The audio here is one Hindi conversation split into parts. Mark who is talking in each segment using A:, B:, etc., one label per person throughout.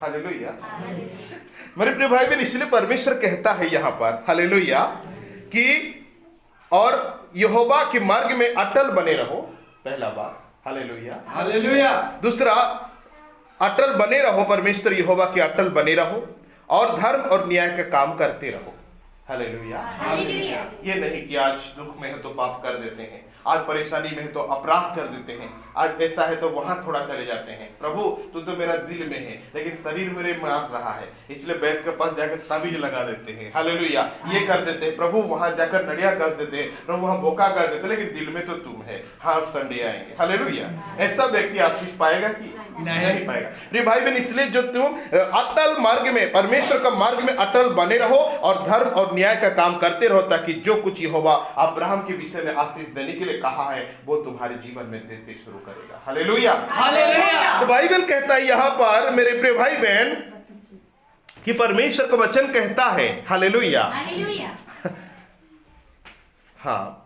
A: हालेलुया। मेरे प्रिय भाई बहन, इसलिए परमेश्वर कहता है यहाँ पर हालेलुया कि और यहोवा के मार्ग में अटल बने रहो। पहला बात हालेलुया
B: हालेलुया।
A: दूसरा, अटल बने रहो, परमेश्वर यहोवा के अटल बने रहो और धर्म और न्याय का काम करते रहो। हालेलुया। ये नहीं कि आज दुख में है तो पाप कर देते हैं, आज परेशानी में है तो अपराध कर देते हैं, आज ऐसा है तो वहां थोड़ा चले जाते हैं। प्रभु तू तो मेरा दिल में है लेकिन शरीर मेरे मार रहा है, इसलिए बैठ के पास जाकर ताबीज लगा देते हैं। हालेलुया। ये कर देते हैं प्रभु, वहां जाकर नड़िया कर देते हैं प्रभु, वहां बोका कर देते हैं, लेकिन दिल में तो तुम है। हाँ संडे आएंगे। हालेलुया। ऐसा व्यक्ति आशीष पाएगा कि नहीं पाएगा? प्रिय भाई बहन, इसलिए जो तुम अटल मार्ग में, परमेश्वर का मार्ग में अटल बने रहो और धर्म और न्याय का काम करते रहो, ताकि जो कुछ यहोवा अब्राहम के विषय में आशीष देने के लिए कहा है वो तुम्हारे जीवन में देते शुरू करेगा। Hallelujah hallelujah. तो बाइबल कहता है यहाँ पर मेरे प्रिय भाई बहन कि परमेश्वर का वचन कहता है हालेलुया हाँ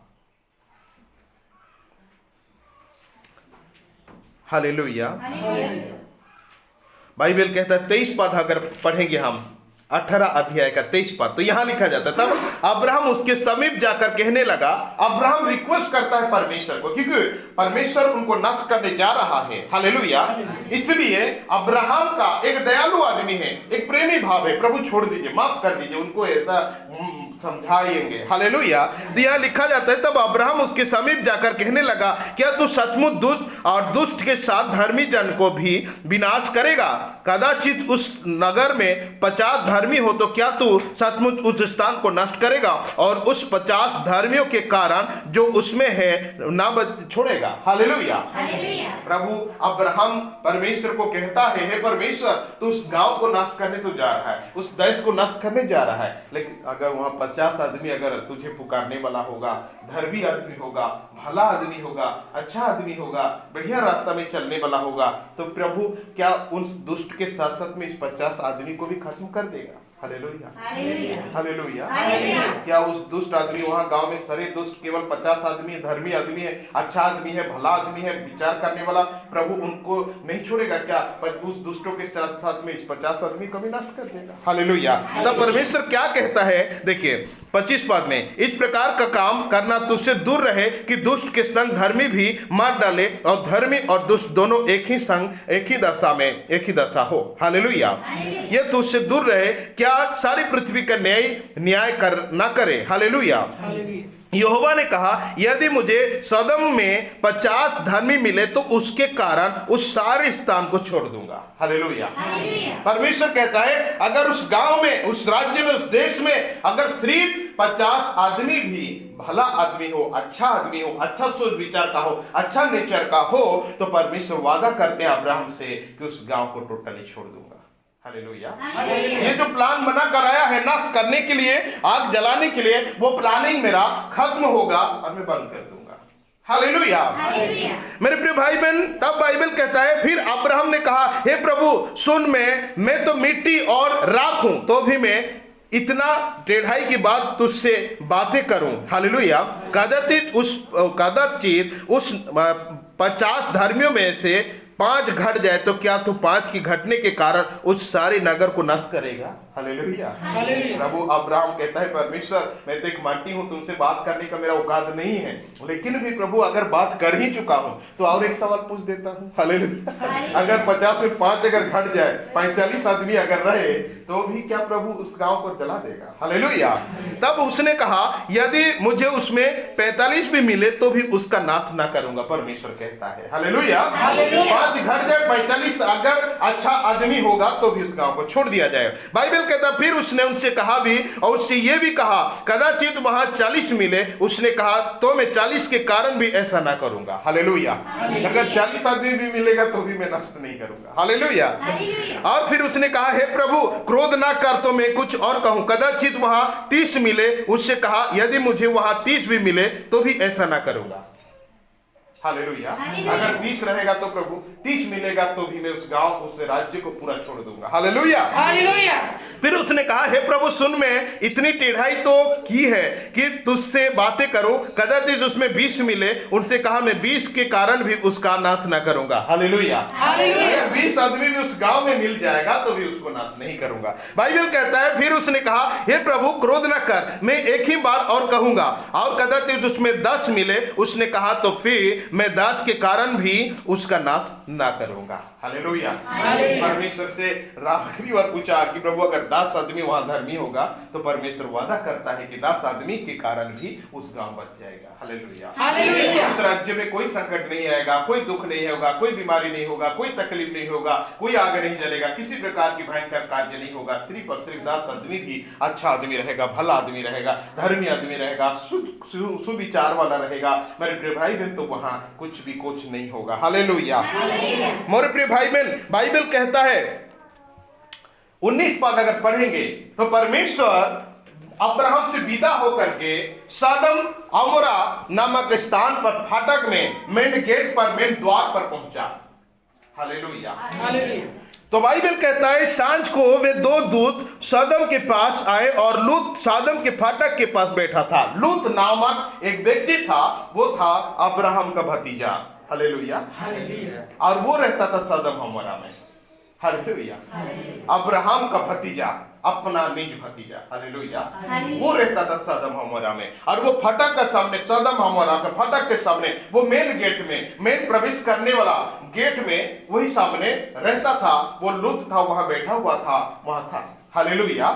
A: हालेलुया। बाइबल कहता है 23 पद अगर पढ़ेंगे हम 18 अध्याय का 23 पद, तो यहां लिखा जाता है तब अब्राहम उसके समीप जाकर कहने लगा। अब्राहम रिक्वेस्ट करता है परमेश्वर को, क्योंकि परमेश्वर उनको नष्ट करने जा रहा है। हालेलुया। इसलिए अब्राहम का एक दयालु आदमी है, एक प्रेमी भाव है, प्रभु छोड़ दीजिए, माफ कर दीजिए, उनको ऐसा समझाएंगे। हालेलुया। तो यहाँ लिखा जाता है तब अब्राहम उसके समीप जाकर कहने लगा, क्या तू सचमुच दुष्ट और दुष्ट के साथ धर्मी जन को भी विनाश करेगा? कदाचित उस नगर में 50 धर्मी हो तो क्या तू सचमुच उस स्थान को नष्ट करेगा और उस 50 धर्मियों के कारण जो उसमें है ना छोड़ेगा? हालेलुया। प्रभु अब्राहम परमेश्वर को कहता है, हे परमेश्वर तू उस गांव को नष्ट करने तो जा रहा है, उस देश को नष्ट करने जा रहा है, लेकिन अगर वहां 50 आदमी अगर तुझे पुकारने वाला होगा, धर्मी आदमी होगा, भला आदमी होगा, अच्छा आदमी होगा, बढ़िया रास्ता में चलने वाला होगा, तो प्रभु क्या उस दुष्ट के साथ साथ में इस 50 आदमी को भी खत्म कर देगा? Hallelujah hallelujah. क्या उस दुष्ट आदमी, वहां गांव में सारे दुष्ट केवल 50 आदमी धर्मी आदमी है, अच्छा आदमी है, भला आदमी है, विचार करने वाला, प्रभु उनको नहीं छोड़ेगा क्या? उस दुष्टों के साथ साथ में इस 50 आदमी को भी नष्ट कर देगा। हालेलुया। तब परमेश्वर क्या कहता है, देखिए 25 पद में, इस प्रकार का काम करना तुझसे दूर रहे कि दुष्ट के संग धर्मी भी मार डाले और धर्मी और दुष्ट दोनों एक ही संग एक ही दशा हो। हालेलुया। ये तुझसे दूर रहे, क्या सारी पृथ्वी का न्याय ना करे? हालेलुया। यहोवा ने कहा, यदि मुझे सदम में 50 धर्मी मिले तो उसके कारण उस सारे स्थान को छोड़ दूंगा। हालेलुया। परमेश्वर कहता है अगर उस गांव में, उस राज्य में, उस देश में अगर सिर्फ 50 आदमी भी भला आदमी हो, अच्छा आदमी हो, अच्छा सोच विचार का हो, अच्छा नेचर का हो, तो परमेश्वर वादा करते हैं अब्राहम से कि उस गांव को टोटली छोड़ दूंगा। हालेलुया। ये जो प्लान बना कराया है नष्ट करने के लिए, आग जलाने के लिए, वो प्लानिंग मेरा खत्म होगा और मैं बंद कर दूंगा। हालेलुया। मेरे प्रिय भाई बहन, तब बाइबल कहता है फिर अब्राहम ने कहा, हे प्रभु सुन, मैं तो मिट्टी और राख हूं, तो भी मैं इतना टेढ़ाई की बात तुझसे बातें करूं। हालेलुया। कदाचित उस 50 धर्मियों में से 5 घट जाए तो क्या तू 5 की घटने के कारण उस सारे नगर को नष्ट करेगा? हालेलुया। प्रभु अब्राहम कहता है, परमेश्वर मैं तो एक माटी हूं, तुमसे बात करने का मेरा औकात नहीं है, लेकिन भी प्रभु अगर बात कर ही चुका हूं तो और एक सवाल पूछ देता हूं। हालेलुया। अगर 50 में 5 अगर घट जाए, 45 आदमी अगर रहे, तो भी क्या प्रभु उस गांव को जला देगा? हालेलुया। तब उसने कहा, यदि मुझे उसमें 45 भी मिले तो भी उसका नाश ना करूंगा, परमेश्वर कहता है। हालेलुया। 5 घट जाए, 45 अगर अच्छा आदमी होगा तो भी उस गांव को छोड़ दिया जाए। बाइबल कहता फिर उसने उनसे कहा भी, और उससे ये भी कहा, कदाचित वहां 40 मिले, उसने कहा तो मैं 40 के कारण भी ऐसा ना करूंगा। हालेलुया। अगर 40 आदमी भी मिलेगा तो भी मैं नष्ट नहीं करूंगा। हालेलुया। और फिर उसने कहा, हे प्रभु क्रोध ना कर तो मैं कुछ और कहूं, कदाचित वहां 30 मिले, उससे कहा यदि मुझे वहां 30 भी मिले तो भी ऐसा ना करूंगा। हालेलुया। अगर 30 रहेगा तो प्रभु 30 मिलेगा तो भी मैं उस गांव उस राज्य को पूरा छोड़ दूंगा। Hallelujah hallelujah. फिर उसने कहा, हे प्रभु सुन, मैं इतनी टेढ़ाई तो की है कि तुझसे बातें करूं, कदाचित उसमें 20 मिले। उनसे कहा, मैं 20 के कारण भी उसका नाश न करूंगा। Hallelujah hallelujah. अगर 20 आदमी भी उस गांव में मिल जाएगा तो भी उसको नाश नहीं करूंगा। बाइबल कहता है, फिर उसने कहा, हे प्रभु क्रोध न कर, मैं एक ही बार और कहूंगा, और कदाचित उसमें 10 मिले। उसने कहा, तो फिर मैं दास के कारण भी उसका नाश ना करूंगा। हालेलुया। परमेश्वर से आखिरी बार पूछा कि प्रभु अगर 10 आदमी वहां धर्मी होगा तो परमेश्वर वादा करता है कि 10 आदमी के कारण भी उस गांव बच जाएगा। हालेलुया। उस राज्य में कोई संकट नहीं आएगा, कोई दुख नहीं होगा, कोई बीमारी नहीं होगा, कोई तकलीफ नहीं होगा, कोई आग नहीं जलेगा, किसी प्रकार की भयंकर कार्य नहीं होगा। सिर्फ और सिर्फ 10 आदमी भी अच्छा आदमी रहेगा, भला आदमी रहेगा, धर्मी आदमी रहेगा, सुविचार वाला रहेगा। मेरे प्रिय भाई बहन, तो वहां कुछ भी कुछ नहीं होगा। हालेलुया। मेरे प्रिय भाई बहन, बाइबल कहता है 19 पद अगर पढ़ेंगे तो परमेश्वर अब्राहम से विदा होकर के सदम अमोरा नामक स्थान पर फाटक में मेन गेट पर, मेन द्वार पर पहुंचा। Hallelujah hallelujah. तो बाइबल कहता है सांझ को वे 2 दूत सदम के पास आए और लूत सदम के फाटक के पास बैठा था। लूत नामक एक व्यक्ति था, वो था अब्राहम का भतीजा। Hallelujah hallelujah. और वो रहता था सदम अमोरा में। हालेलुया। अब्राहम का भतीजा, अपना निज भतीजा। हालेलुया। वो रहता था सदम अमोरा में, और वो फाटक के सामने, सदम अमोरा के फाटक के सामने, वो मेन गेट में, मेन प्रवेश करने वाला गेट में, वही सामने रहता था। वो लूत था, वहां बैठा हुआ था, वहां था। हालेलुया।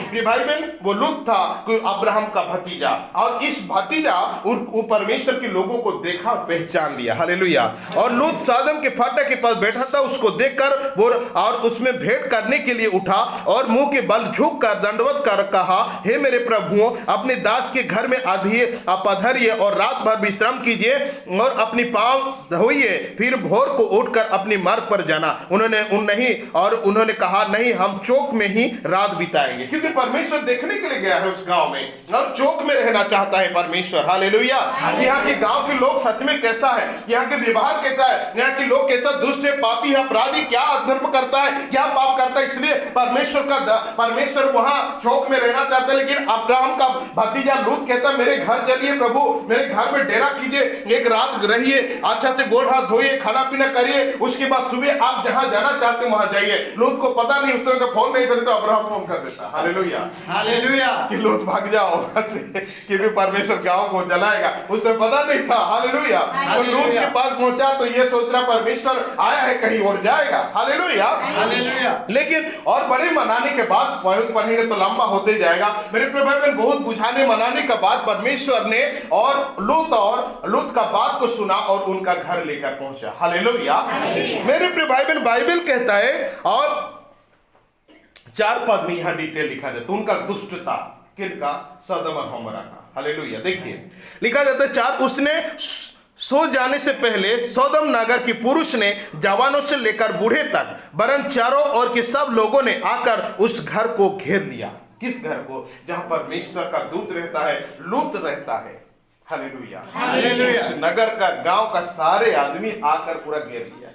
A: प्रिय भाई बहन, वो लूत था कोई अब्राहम का भतीजा, और इस भतीजा वो परमेश्वर के लोगों को देखा, पहचान लिया। हालेलुया। और लूत सदम के फाटक के पास बैठा था, उसको देखकर वो और उसमें भेंट करने के लिए उठा और मुंह के बल झुक कर दंडवत कर कहा, हे मेरे प्रभुओं, अपने दास के घर में आधिए पधरिए और रात भर विश्राम कीजिए और अपनी पांव धोइए, फिर भोर को उठकर अपनी मार्ग पर जाना। उन्होंने कहा, नहीं, हम चौक में ही रात बिताएंगे, क्योंकि परमेश्वर देखने के लिए गया है उस गांव में और चौक में रहना चाहता है परमेश्वर। हालेलुया। यहाँ के गांव के लोग सच में कैसा है, यहाँ के व्यवहार कैसा है, यहाँ के लोग कैसा दुष्ट है, पापी है, अपराधी, क्या अधर्म करता है, क्या पाप करता है, इसलिए परमेश्वर वहां चौक में रहना चाहता है। लेकिन अब्राहम का भतीजा लूत कहता है, मेरे घर चलिए प्रभु, मेरे घर में डेरा कीजिए, एक रात रहिए, अच्छा से गोड़ हाथ धोइए, खाना पीना करिए, उसके बाद सुबह आप जहां जाना चाहते हैं वहां जाइए। लूत को पता नहीं, उस तरह का फोन नहीं करता, अब्राहम फोन कर देता। Hallelujah hallelujah. कि लूत भाग जाओ वहां से, कि भी परमेश्वर गांव को जलाएगा, उसे पता नहीं था। हालेलुया। तो लूत के पास पहुंचा तो ये सोच रहा परमेश्वर आया है, कहीं और जाएगा। Hallelujah hallelujah. लेकिन और बड़े मनाने के बाद, पढ़ेंगे तो लंबा होते जाएगा मेरे प्रिय भाई बहन, बहुत बुझाने मनाने के बाद परमेश्वर ने और लूत का बात को सुना और उनका घर लेकर पहुंचा। हालेलुया। मेरे प्रिय भाई बहन, बाइबल कहता है, और 4 पद में यहां डिटेल लिखा जाता है, उनका दुष्टता किनका, सदम और अमोरा का। हालेलुया। देखिए लिखा जाता है 4, उसने सो जाने से पहले सौदम नगर की पुरुष ने जवानों से लेकर बूढ़े तक, वरन चारों ओर के सब लोगों ने आकर उस घर को घेर लिया। किस घर को? जहां परमेश्वर का दूत रहता है, लूत रहता है। Hallelujah hallelujah. उस नगर का, गांव का सारे आदमी आकर पूरा घेर लिया।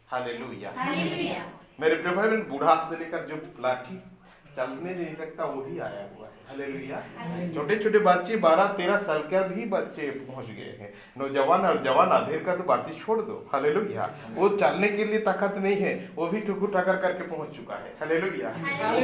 A: Hallelujah hallelujah. मेरे प्रिय भाई बहन, बूढ़ा से लेकर जो लाठी चलने नहीं सकता वही आया हुआ है। हालेलुया। छोटे छोटे बच्चे 12-13 साल के भी बच्चे पहुंच गए हैं। नौजवान और जवान आधेर का तो बातें छोड़ दो। हालेलुया। वो चलने के लिए ताकत नहीं है, वो भी ठुकुर टाकर करके पहुंच चुका है। हालेलुया।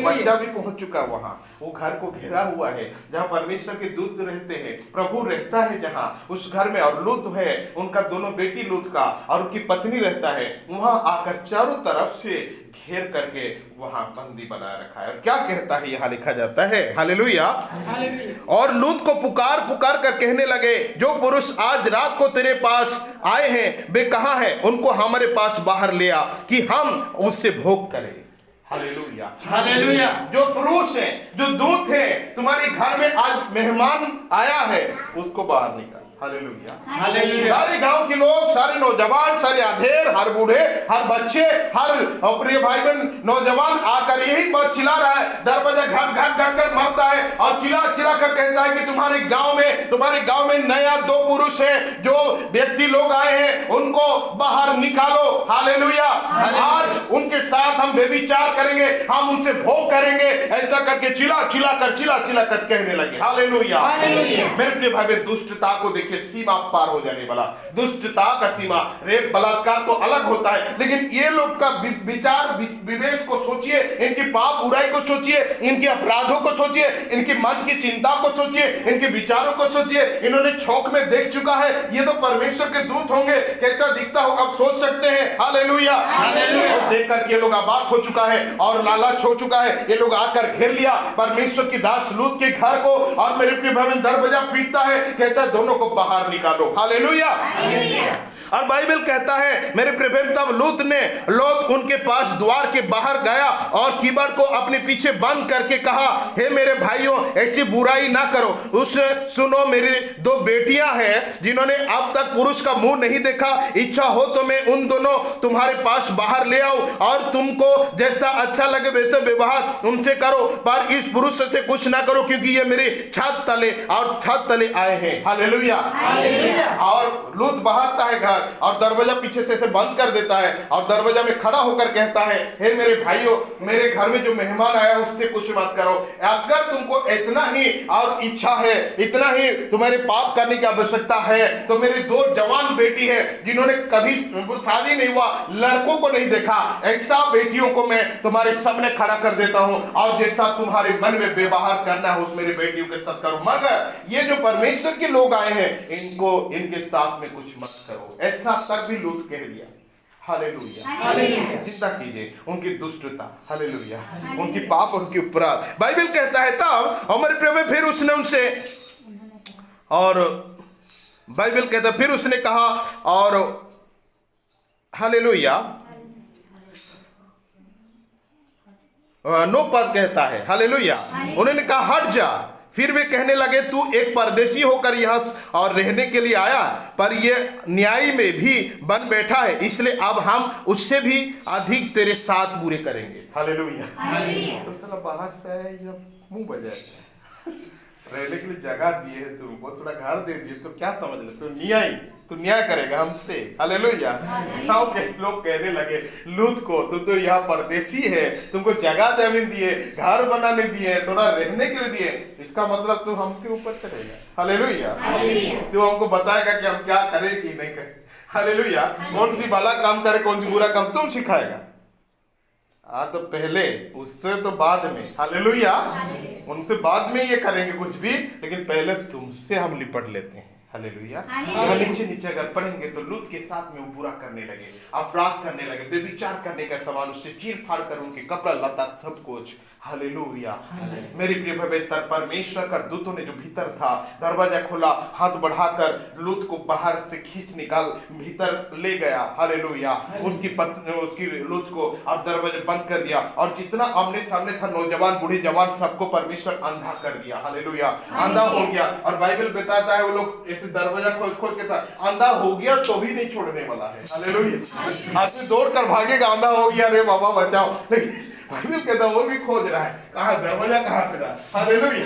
A: बच्चा भी पहुंच चुका वहां, वो घर को घेरा हुआ है जहां परमेश्वर के दूत रहते हैं, प्रभु रहता है जहां उस घर में, और लूत है, उनका दोनों बेटी लूत का और उनकी पत्नी रहता है, वहां आकर चारों तरफ से घेर करके वहां बंदी बना रखा है। और क्या कहता है, यहां लिखा जाता है, हालेलुया। और लूत को पुकार कर कहने लगे, जो पुरुष आज रात को तेरे पास आए हैं वे कहां हैं? उनको हमारे पास बाहर ले आ कि हम उससे भोग करें। Hallelujah hallelujah. जो पुरुष है, जो दूत है, तुम्हारे घर में आज मेहमान आया है, उसको बाहर निकाल। हालेलुया।
B: हालेलुया।
A: सारे गांव के लोग, सारे नौजवान, सारे अधेड़, हर बूढ़े, हर बच्चे, हर प्रिय भाई बहन नौजवान आकर यही बात चिल्ला रहा है, दरवाजा घट घट घट कर मारता है और चिल्ला चिल्ला कर कहता है कि तुम्हारे गांव में नया 2 पुरुष है, जो व्यक्ति लोग आए हैं उनको बाहर निकालो। हालेलुया। आज उनके साथ हम व्यभिचार करेंगे, हम उनसे भोग करेंगे, ऐसा करके चिल्ला चिल्ला कर कहने लगे। हालेलुया। मेरे प्रिय भाई बहन, दुष्टता को देखिए, सीमा पार हो जाने वाला, दुष्टता का सीमा, रेप बलात्कार तो अलग होता है, लेकिन ये लोग का विचार विवेश को सोचिए, इनकी पाप बुराई को सोचिए, इनके अपराधों को सोचिए, इनकी मन की चिंता को सोचिए, इनके विचारों को सोचिए। इन्होंने छौक में देख चुका है, ये तो परमेश्वर के दूत होंगे, कैसा दिखता होगा आप सोच सकते हैं। हालेलुया। और देख करके ये लोग अबाक हो चुका है और लालच हो चुका है। ये लोग आकर घेर लिया परमेश्वर की दास लूत के घर को, और मेरे प्रिय भाई दरवाजा पीटता है, कहता है दोनों को बाहर निकालो। हालेलुया। और बाइबल कहता है मेरे प्रेम, तब लूत उनके पास द्वार के बाहर गया और कीबर को अपने पीछे बंद करके कहा, हे मेरे भाइयों, ऐसी बुराई ना करो। सुनो, मेरी 2 बेटियां हैं जिन्होंने अब तक पुरुष का मुंह नहीं देखा। इच्छा हो तो मैं उन दोनों तुम्हारे पास बाहर ले आऊं और तुमको जैसा अच्छा लगे वैसे व्यवहार उनसे करो, पर इस पुरुष से कुछ ना करो, क्योंकि ये मेरी छत तले आए हैं। हालेलुया। और लूत बहाता है घर और दरवाजा पीछे से बंद कर देता है और दरवाजा में खड़ा होकर कहता है, हे मेरे भाइयों, मेरे घर में जो मेहमान आया उससे कुछ मत करो। अगर तुमको इतना ही और इच्छा है, इतना ही तुम्हारे पाप करने की आवश्यकता है, तो मेरी 2 जवान बेटी है जिन्होंने कभी शादी नहीं हुआ, लड़कों को नहीं देखा, ऐसा बेटियों को मैं तुम्हारे सामने खड़ा कर देता हूं और जैसा तुम्हारे मन में व्यवहार करना है उस मेरी बेटियों के साथ करो। मगर ये जो परमेश्वर के लोग आए हैं, इनके साथ में कुछ मत करो, ऐसा तक भी लूत कह दिया। हालेलुया। चिंता कीजिए उनकी दुष्टता, हालेलुया, उनकी पाप, उनकी अपराध। बाइबल कहता है तब हमारे प्रेम फिर उसने उनसे, और बाइबल कहता है फिर उसने कहा, और हालेलुया 9 पद कहता है, हालेलुया, उन्होंने कहा हट जा। फिर वे कहने लगे, तू एक परदेशी होकर यहाँ और रहने के लिए आया, पर ये न्याय में भी बन बैठा है, इसलिए अब हम उससे भी अधिक तेरे साथ बुरे करेंगे। हालेलुया। तो साला बाहर से आया, मुंह बजाए, रहने के लिए जगह दिए है तुमको, थोड़ा घर दे दिए, तो क्या समझ ले, तो न्याय करेगा हमसे। हालेलुया। गाँव के लोग कहने लगे लूत को, तुम तो यहाँ परदेशी है, तुमको जगह जमीन दिए, घर बनाने दिए, थोड़ा रहने के लिए दिए, इसका मतलब तू हमके ऊपर चलेगा। हालेलुया। तू हमको बताएगा कि हम क्या करें कि नहीं करें। हालेलुया। कौन सी भला काम करे, कौन सी बुरा काम तुम सिखाएगा। तो पहले, उससे तो बाद में। हालेलुया। उनसे बाद में ये करेंगे कुछ भी, लेकिन पहले तुमसे हम लिपट लेते हैं। हालेलुया। नीचे अगर पढ़ेंगे तो लूत के साथ में वो बुरा करने लगे, अपराध करने लगे, व्यभिचार करने का सामान, उससे चीर फाड़ कर उनके कपड़ा लता सब कुछ। हालेलुया। मेरी प्रिय भाई, परमेश्वर का दूतों ने जो भीतर था, दरवाजा खोला, हाथ बढ़ाकर लूत को बाहर से खींच निकाल भीतर ले गया। हालेलुया। उसकी लूत को और दरवाजा बंद कर दिया, और जितना आमने सामने था, नौजवान बूढ़े जवान, सबको परमेश्वर अंधा कर दिया। हालेलुया। अंधा हो गया। और बाइबल बताता है वो लोग ऐसे दरवाजा खोल के था, अंधा हो गया तो भी नहीं छोड़ने वाला है। हालेलुया। आदमी दौड़ कर भागेगा, अंधा हो गया, अरे बाबा बचाओ, बाइबल कहता वो भी खोज रहा है, कहाँ दरवाजा कहाँ तेरा। हालेलुया।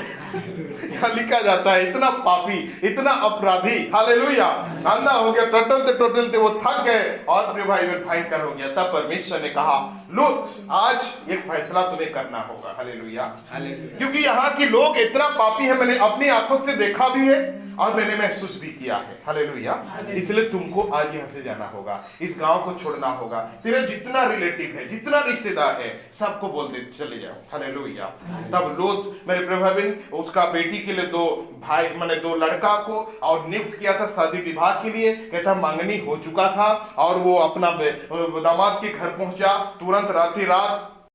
A: यहाँ लिखा जाता है इतना पापी, इतना अपराधी, हालेलुया, अंधा हो गया, टोटलते वो थक गए और प्रिय भाई भयंकर हो गया। तब परमेश्वर ने कहा, लूत, आज एक फैसला तुम्हें करना होगा। हालेलुया। क्योंकि यहाँ के लोग इतना पापी है, मैंने अपनी आंखों से देखा भी है और मैंने महसूस भी किया है। हालेलुया। इसलिए तुमको आज यहाँ से जाना होगा, इस गांव को छोड़ना होगा, तेरे जितना रिलेटिव है, जितना रिश्तेदार है, सबको बोल दे चले जाओ। हालेलुया। तब लूत, मेरे प्रभाविन, उसका बेटी के लिए 2 भाई, मैंने 2 लड़का को और नियुक्त किया था शादी विवाह के लिए। कहता मंगनी हो चुका था और वो अपना दामाद के घर पहुंचा, तुरंत रात